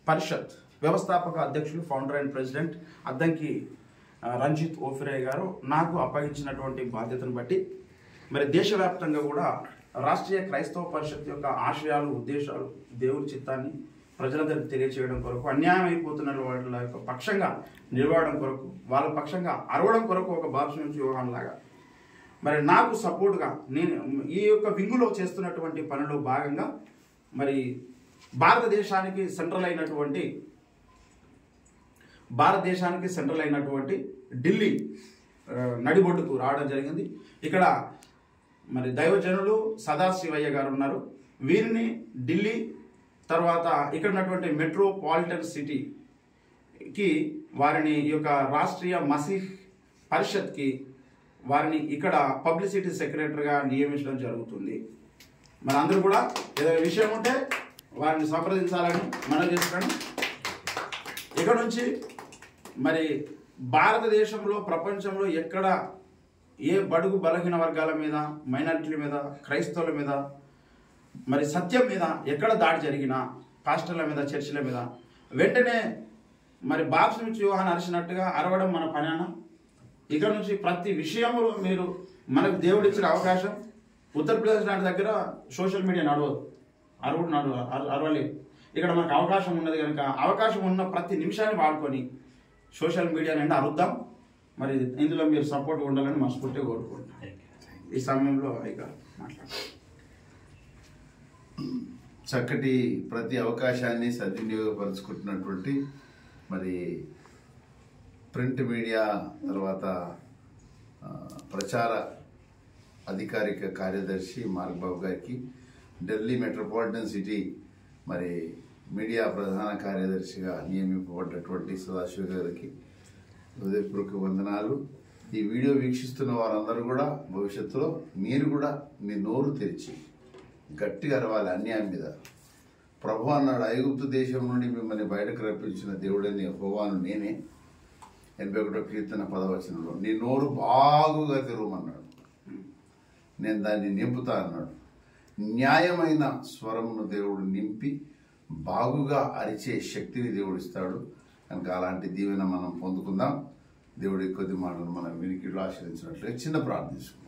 పరిషత్ వ్యవస్థాపక అధ్యక్షులు, founder and president Addanki Ranjith Ophire గారు నాకు అప్పగించినటువంటి బాధ్యతను బట్టి మరి దేశవ్యాప్తంగా కూడా రాష్ట్రీయ క్రైస్తవ పరిషత్ యొక్క ఆశయాలు, ఉద్దేశాలు, దేవుని చిత్తాన్ని ప్రజలందరికీ తెలియచేయడం కొరకు, అన్యాయం అయిపోతున్న వాళ్ళ యొక్క పక్షంగా నిలబడడం కొరకు, వాళ్ళ పక్షంగా అరవడం కొరకు ఒక బాప్టిజం యోహాన్ లాగా మరి నాకు సపోర్ట్గా నేను ఈ యొక్క వింగులో చేస్తున్నటువంటి పనిలో భాగంగా మరి భారతదేశానికి సెంట్రల్ అయినటువంటి ఢిల్లీ నడిబొడ్డుకు రావడం జరిగింది. ఇక్కడ మరి దైవజనులు సదాశివయ్య గారు ఉన్నారు. వీరిని ఢిల్లీ తర్వాత ఇక్కడ ఉన్నటువంటి మెట్రోపాలిటన్ సిటీకి వారిని ఈ యొక్క రాష్ట్రీయ మసీహ్ పరిషత్కి వారిని ఇక్కడ పబ్లిసిటీ సెక్రటరీగా నియమించడం జరుగుతుంది. మన అందరూ కూడా ఏదైనా విషయం ఉంటే వారిని సంప్రదించాలని మనం చేస్తున్నాను. ఇక్కడ నుంచి మరి భారతదేశంలో, ప్రపంచంలో ఎక్కడ ఏ బడుగు బలహీన వర్గాల మీద, మైనారిటీల మీద, క్రైస్తవుల మీద, మరి సత్యం మీద ఎక్కడ దాడి జరిగినా, పాస్టర్ల మీద, చర్చిల మీద వెంటనే మరి బాప్టిజం యోహాన్ అరిచినట్టుగా అరవడం మన పనేనా? ఇక్కడ నుంచి ప్రతి విషయంలో మీరు మనకు దేవుడిచ్చిన అవకాశం, ఉత్తరప్రదేశ్ లాంటి దగ్గర సోషల్ మీడియా అరవలేదు. ఇక్కడ మనకు అవకాశం ఉన్నది కనుక అవకాశం ఉన్న ప్రతి నిమిషాన్ని వాడుకొని సోషల్ మీడియా నుండి అరుద్దాం. మరి ఇందులో మీరు సపోర్ట్ ఉండాలని మనస్ఫూర్తిగా కోరుకుంటున్నాను. ఈ సమయంలో ఇక మాట్లాడతాను. చక్కటి ప్రతి అవకాశాన్ని సద్వినియోగపరుచుకుంటున్నటువంటి మరి ప్రింట్ మీడియా తర్వాత ప్రచార అధికారిక కార్యదర్శి మార్గబాబు గారికి, ఢిల్లీ మెట్రోపాలిటన్ సిటీ మరి మీడియా ప్రధాన కార్యదర్శిగా నియమింపబడ్డటువంటి సదాశివ గారికి హృదయపూర్వక వందనాలు. ఈ వీడియో వీక్షిస్తున్న వారందరూ కూడా భవిష్యత్తులో మీరు కూడా మీ నోరు తెరిచి గట్టిగా అరవాలి అన్యాయం మీద. ప్రభు అన్నాడు, ఐగుప్తు దేశం నుండి మిమ్మల్ని బయటకు రప్పించిన దేవుడని యెహోవాను నేనే. 81వ కీర్తన 10వ వచనంలో నీ నోరు బాగుగా తెరవమన్నాడు, నేను దాన్ని నింపుతా అన్నాడు. న్యాయమైన స్వరమును దేవుడు నింపి బాగుగా అరిచే శక్తిని దేవుడు ఇస్తాడు కనుక అలాంటి దీవెన మనం పొందుకుందాం. దేవుడి కొద్ది మాటలు మనం వినికిడిలో ఆశ్రయించినట్లుగా చిన్న ప్రార్థించుకుందాం.